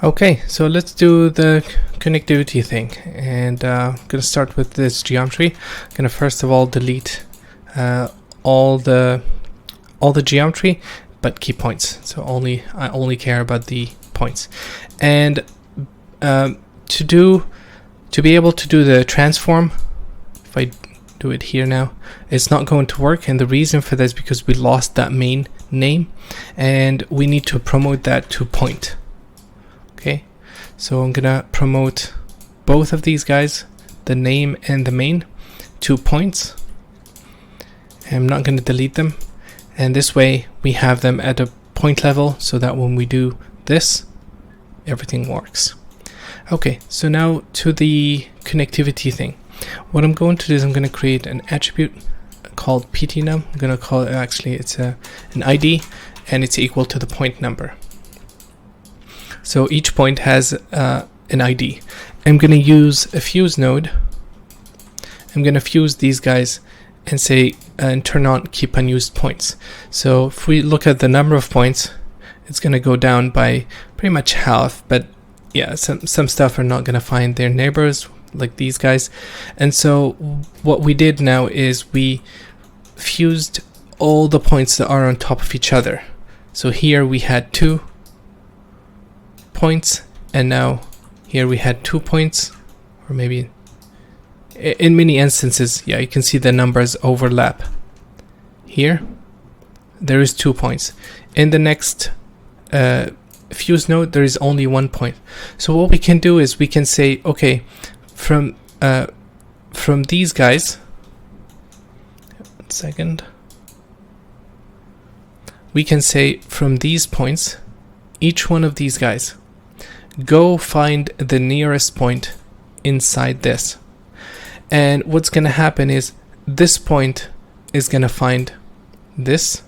Okay, so let's do the connectivity thing, and I'm gonna start with this geometry. I'm gonna first of all delete all the geometry, but keep points. So I only care about the points. And to be able to do the transform, if I do it here now, it's not going to work. And the reason for this is because we lost that main name, and we need to promote that to point. Okay, so I'm gonna promote both of these guys, the name and the main, to points. I'm not going to delete them, and this way we have them at a point level so that when we do this, everything works. Okay, so now to the connectivity thing. What I'm going to do is I'm going to create an attribute called ptnum. I'm going to call it, actually it's an ID, and it's equal to the point number. So each point has an ID. I'm going to use a fuse node. I'm going to fuse these guys and say and turn on keep unused points. So if we look at the number of points, it's going to go down by pretty much half. But yeah, some stuff are not going to find their neighbors, like these guys. And so what we did now is we fused all the points that are on top of each other. So here we had 2 points, and now here we had 2 points, or maybe in many instances, yeah, you can see the numbers overlap. Here there is 2 points. In the next fuse node there is only 1 point. So what we can do is we can say, okay, from these guys, 1 second, we can say from these points, each one of these guys, go find the nearest point inside this. And what's going to happen is this point is going to find this,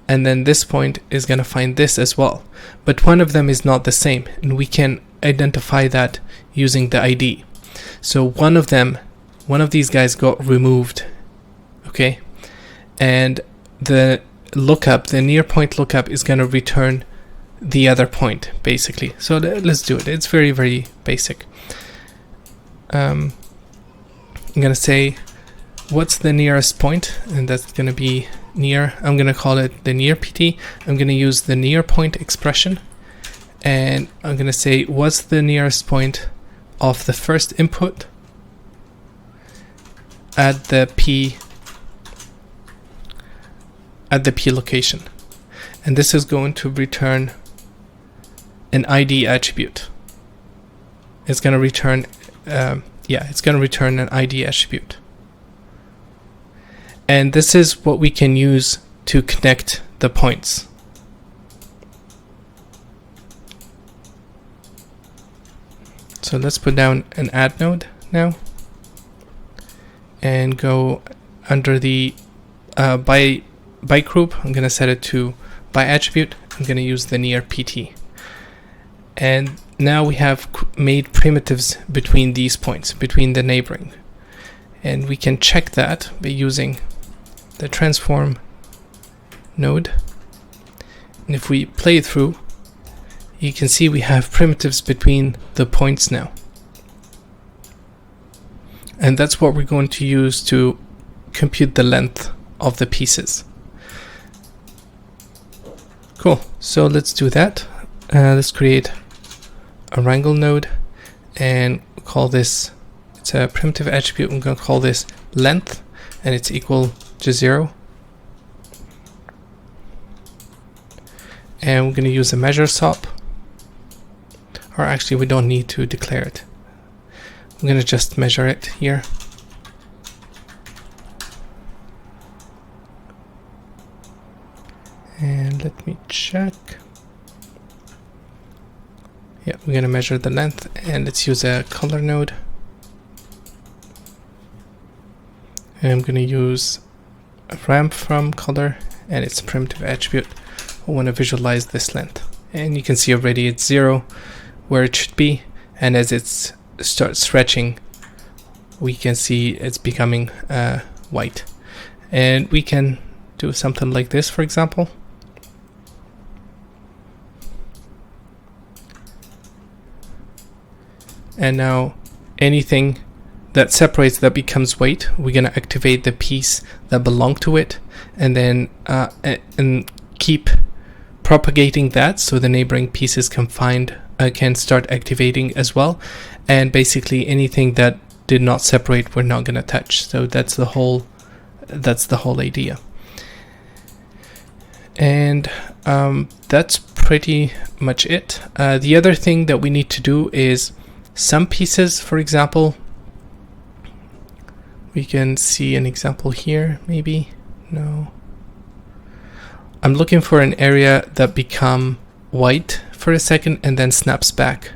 and then this point is going to find this as well. But one of them is not the same, and we can identify that using the ID. So one of these guys got removed, okay? And the lookup, the near point lookup, is going to return the other point, basically. So let's do it. It's very, very basic. I'm gonna say what's the nearest point, and that's gonna be near. I'm gonna call it the near PT. I'm gonna use the near point expression, and I'm gonna say what's the nearest point of the first input at the P location, and this is going to return an ID attribute. It's going to return it's going to return an ID attribute. And this is what we can use to connect the points. So let's put down an add node now, and go under the by group. I'm going to set it to by attribute. I'm going to use the near PT. And now we have made primitives between these points, between the neighboring. And we can check that by using the transform node. And if we play it through, you can see we have primitives between the points now. And that's what we're going to use to compute the length of the pieces. Cool, so let's do that. Let's create a wrangle node and call this, it's a primitive attribute. I'm going to call this length, and it's equal to 0. And we're going to use a measure sop, or actually we don't need to declare it. I'm going to just measure it here. And let me check. Yeah, we're going to measure the length, and let's use a color node. And I'm going to use a ramp from color, and it's a primitive attribute. I want to visualize this length. And you can see already it's 0 where it should be, and as it starts stretching, we can see it's becoming white. And we can do something like this, for example. and now anything that separates, that becomes white, we're going to activate the piece that belong to it, and then and keep propagating that so the neighboring pieces can start activating as well. And basically anything that did not separate, we're not going to touch. So that's the whole idea. And that's pretty much it. The other thing that we need to do is some pieces, for example, we can see an example here, maybe. No. I'm looking for an area that become white for a second and then snaps back.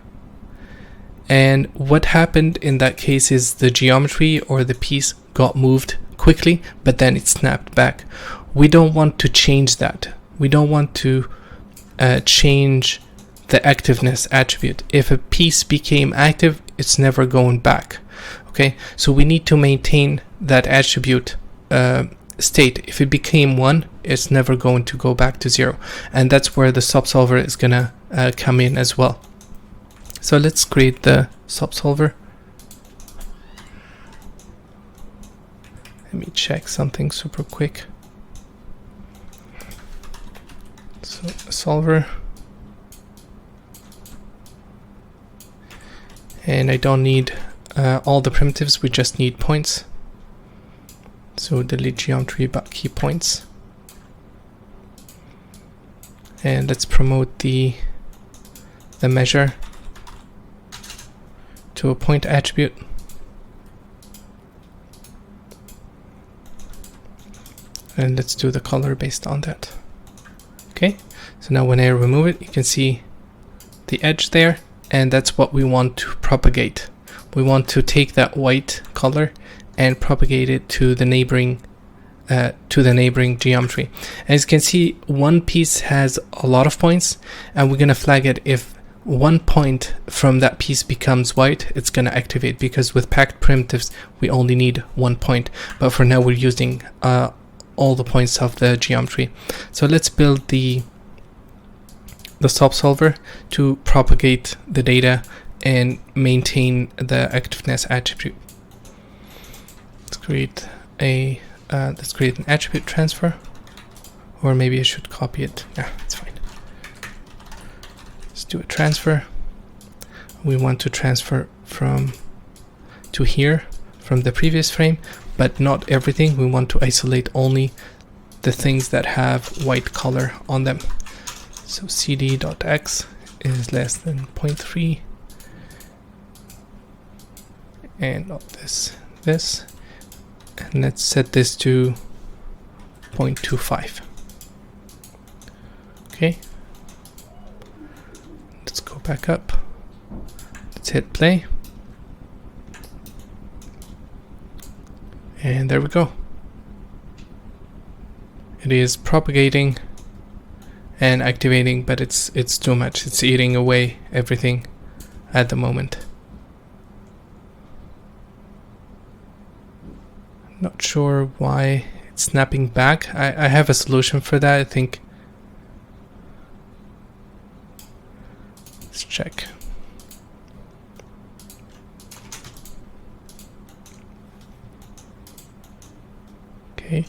And what happened in that case is the geometry or the piece got moved quickly, but then it snapped back. We don't want to change that. We don't want to change the activeness attribute. If a piece became active, it's never going back. Okay, so we need to maintain that attribute state. If it became 1, it's never going to go back to 0, and that's where the subsolver is gonna come in as well. So let's create the subsolver. Let me check something super quick. So solver, and I don't need all the primitives, we just need points. So delete geometry but keep points. And let's promote the measure to a point attribute. And let's do the color based on that. Okay, so now when I remove it, you can see the edge there, and that's what we want to propagate. We want to take that white color and propagate it to the neighboring geometry. As you can see, one piece has a lot of points, and we're gonna flag it if 1 point from that piece becomes white, it's gonna activate, because with packed primitives we only need 1 point, but for now we're using all the points of the geometry. So let's build the subsolver to propagate the data and maintain the activeness attribute. Let's create an attribute transfer, or maybe I should copy it. Yeah, it's fine. Let's do a transfer. We want to transfer to here from the previous frame, but not everything. We want to isolate only the things that have white color on them. So cd.x is less than 0.3, and not this, and let's set this to 0.25. Okay, let's go back up, let's hit play, and there we go. It is propagating and activating, but it's too much. It's eating away everything at the moment. Not sure why it's snapping back. I have a solution for that, I think. Let's check. Okay.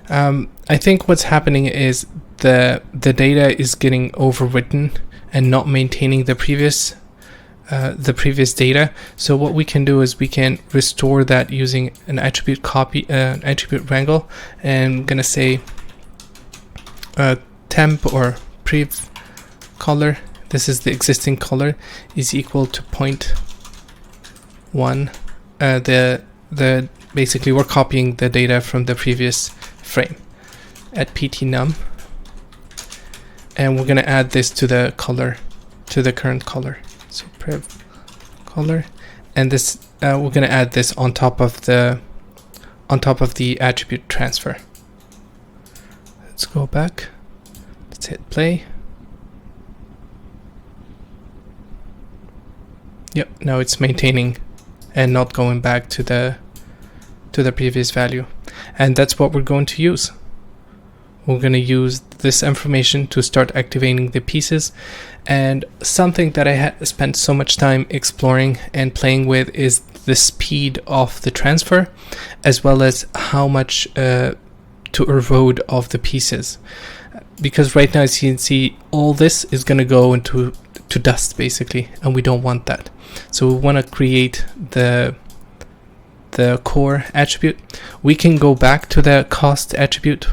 I think what's happening is the data is getting overwritten and not maintaining the previous data. So what we can do is we can restore that using an attribute copy, an attribute wrangle, and I'm gonna say temp or prev color. This is the existing color is equal to 0.1. The basically we're copying the data from the previous frame at ptnum, and we're gonna add this to the color, to the current color. So prev color, and this we're gonna add this on top of the attribute transfer. Let's go back. Let's hit play. Yep, now it's maintaining and not going back to the previous value, and that's what we're going to use. we're going to use this information to start activating the pieces. And something that I had spent so much time exploring and playing with is the speed of the transfer, as well as how much to erode of the pieces. Because right now, as you can see, all this is going to go into dust basically, and we don't want that. So we want to create the core attribute. We can go back to the cost attribute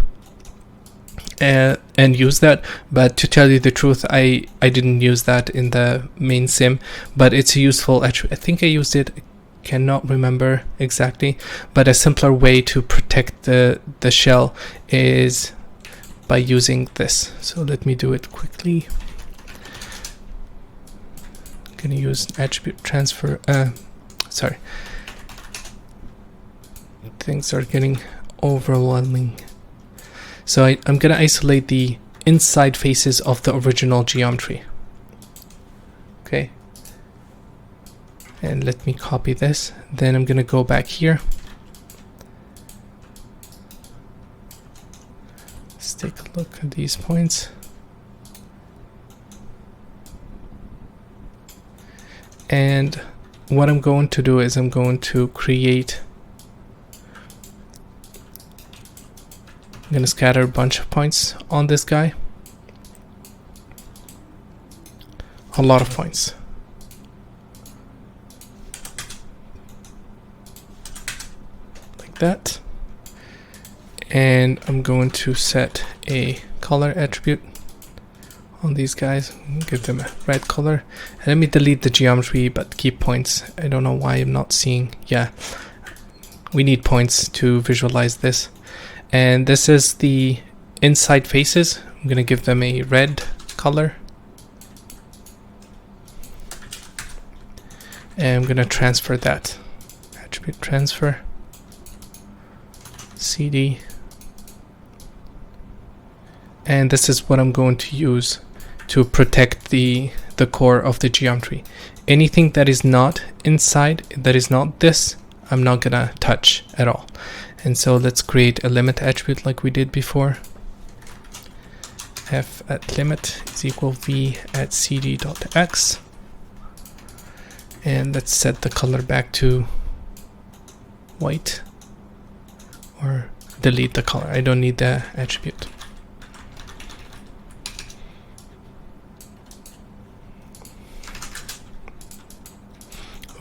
and use that, but to tell you the truth, I didn't use that in the main sim, but it's a useful attribute. I think I used it, cannot remember exactly, but a simpler way to protect the shell is by using this. So let me do it quickly. I'm gonna use attribute transfer. Sorry, things are getting overwhelming. So I'm gonna isolate the inside faces of the original geometry. Okay, and let me copy this. Then I'm gonna go back here. Let's take a look at these points. And what I'm going to do is I'm going to create, I'm going to scatter a bunch of points on this guy. A lot of points. Like that. And I'm going to set a color attribute on these guys, give them a red color. And let me delete the geometry but keep points. I don't know why I'm not seeing. Yeah, we need points to visualize this. And this is the inside faces. I'm gonna give them a red color, and I'm gonna transfer that. Attribute transfer, CD, and this is what I'm going to use to protect the core of the geometry. Anything that is not inside, that is not this, I'm not gonna touch at all. And so let's create a limit attribute like we did before. F at limit is equal v at cd.x, and let's set the color back to white, or delete the color. I don't need the attribute.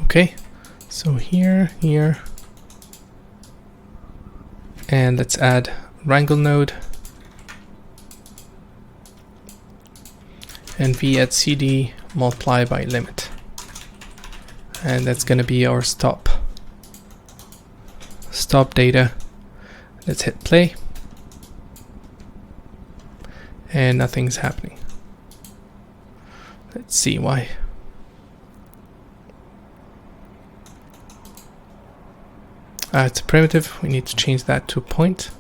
Okay, so here, and let's add wrangle node and v at cd multiply by limit, and that's going to be our stop data. Let's hit play, and nothing's happening. Let's see why. It's a primitive, we need to change that to point.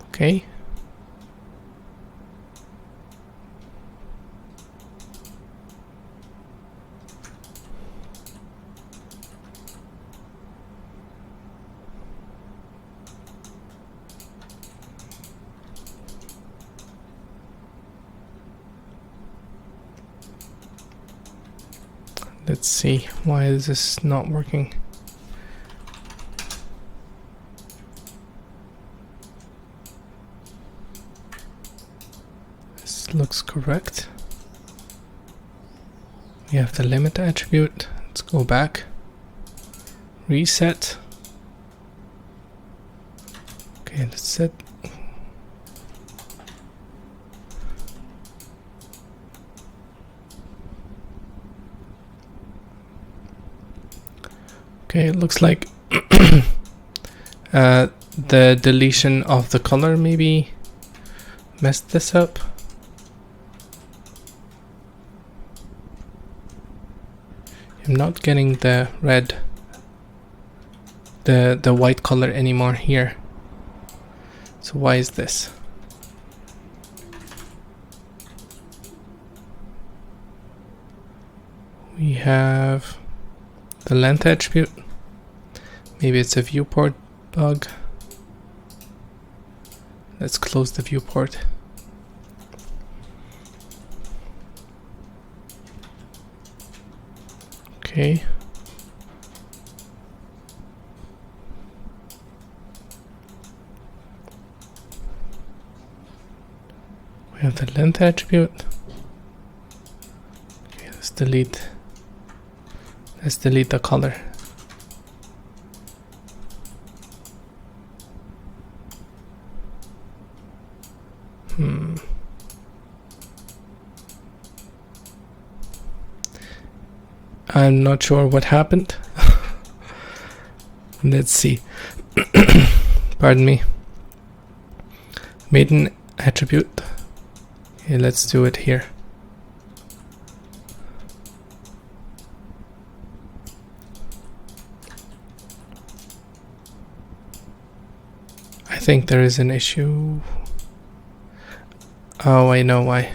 Okay. Let's see, why is this not working? This looks correct. We have the limit attribute. Let's go back. Reset. Okay, let's set. Okay, it looks like the deletion of the color maybe messed this up. I'm not getting the red, the white color anymore here. So why is this? We have the length attribute. Maybe it's a viewport bug. Let's close the viewport. Okay. We have the length attribute. Okay, let's delete the color. I'm not sure what happened. Let's see. Pardon me. Maiden attribute. Okay, let's do it here. I think there is an issue. Oh, I know why.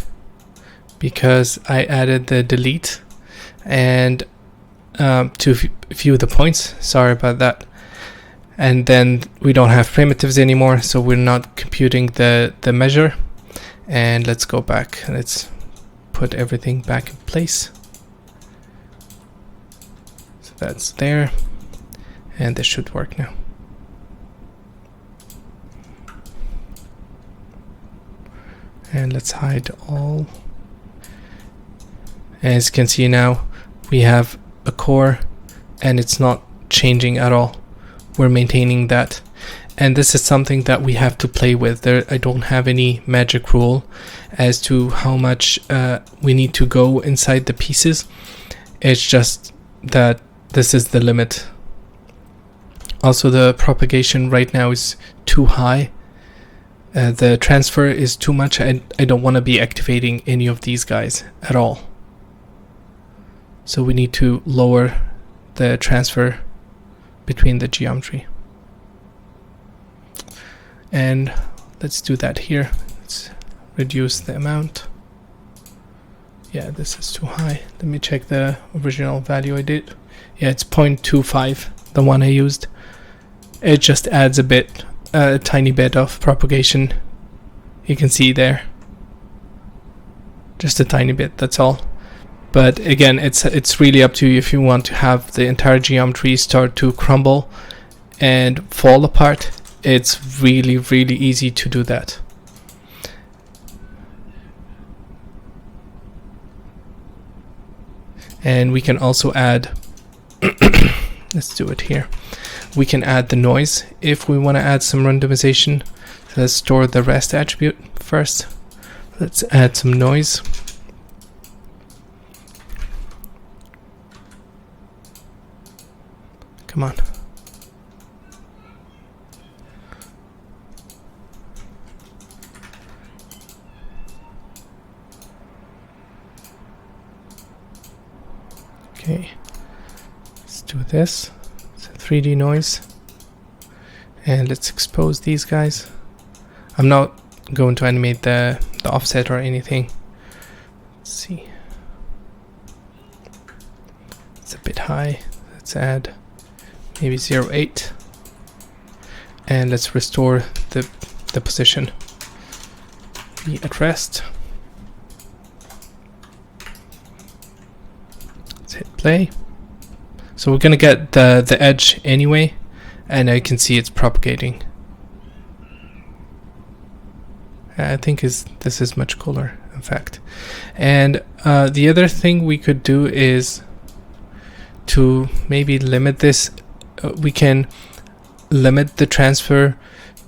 Because I added the delete and to view the points. Sorry about that. And then we don't have primitives anymore, so we're not computing the measure. And let's go back. Let's put everything back in place. So that's there, and this should work now. And let's hide all. As you can see now, we have a core and it's not changing at all. We're maintaining that. And this is something that we have to play with. I don't have any magic rule as to how much we need to go inside the pieces. It's just that this is the limit. Also, the propagation right now is too high. The transfer is too much. I don't want to be activating any of these guys at all. So we need to lower the transfer between the geometry. And let's do that here. Let's reduce the amount. Yeah, this is too high. Let me check the original value I did. Yeah, it's 0.25, the one I used. It just adds a tiny bit of propagation. You can see there. Just a tiny bit, that's all. But again, it's really up to you if you want to have the entire geometry start to crumble and fall apart. It's really, really easy to do that. And we can also add, let's do it here. We can add the noise if we want to add some randomization. So let's store the rest attribute first. Let's add some noise. Come on. Okay, let's do this. It's a 3D noise. And let's expose these guys. I'm not going to animate the offset or anything. Let's see. It's a bit high. Let's add maybe 0.8. And let's restore the position. Be at rest. Hit play. So we're gonna get the edge anyway, and I can see it's propagating. I think this is much cooler, in fact. And the other thing we could do is to maybe limit this. We can limit the transfer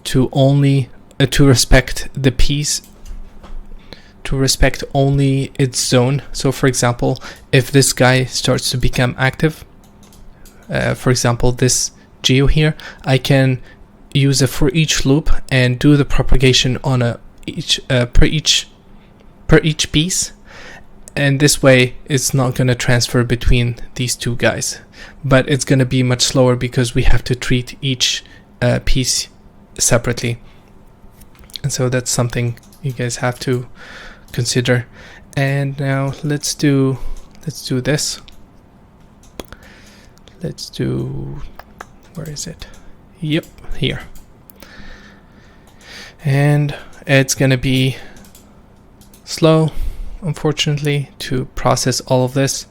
to only to respect the piece, to respect only its zone. So for example, if this guy starts to become active, for example this geo here, I can use a for each loop and do the propagation on per each piece, and this way it's not going to transfer between these two guys, but it's going to be much slower because we have to treat each piece separately. And so that's something you guys have to consider. And now let's do this. Let's do, where is it? Yep, here. and it's gonna be slow, unfortunately, to process all of this.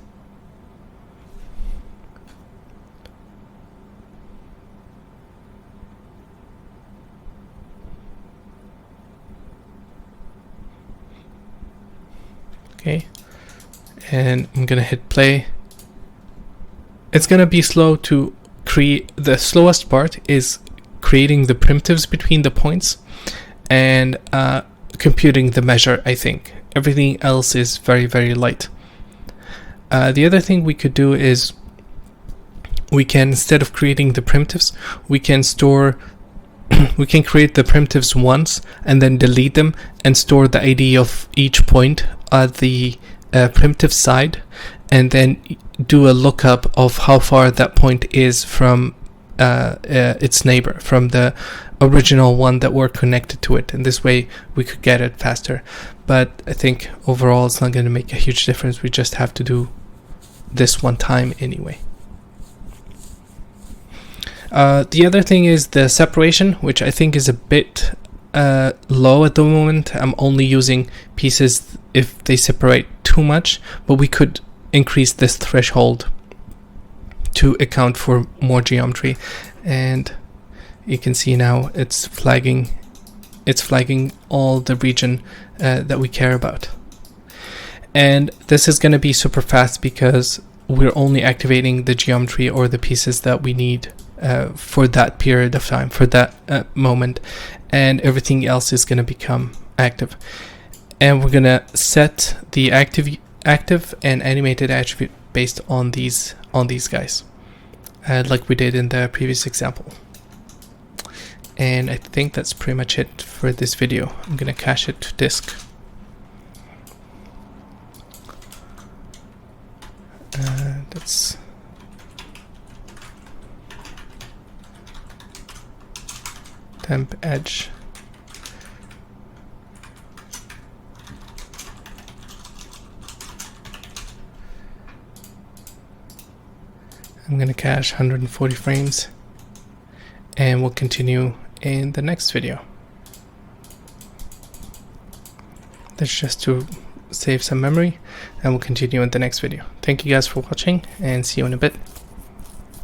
Okay, and I'm gonna hit play. It's gonna be slow to create. The slowest part is creating the primitives between the points and computing the measure. I think everything else is very, very light. The other thing we could do is we can, instead of creating the primitives, we can store we can create the primitives once and then delete them and store the ID of each point at the primitive side, and then do a lookup of how far that point is from its neighbor, from the original one that we're connected to it, and this way we could get it faster. But I think overall it's not going to make a huge difference. We just have to do this one time anyway. The other thing is the separation, which I think is a bit low at the moment. I'm only using pieces if they separate too much, but we could increase this threshold to account for more geometry. And you can see now it's flagging all the region that we care about. And this is going to be super fast because we're only activating the geometry or the pieces that we need for that period of time, for that moment, and everything else is going to become active. And we're going to set the active and animated attribute based on these guys, like we did in the previous example. And I think that's pretty much it for this video. I'm going to cache it to disk. That's temp edge. I'm going to cache 140 frames, and we'll continue in the next video. That's just to save some memory, and we'll continue in the next video. Thank you guys for watching, and see you in a bit.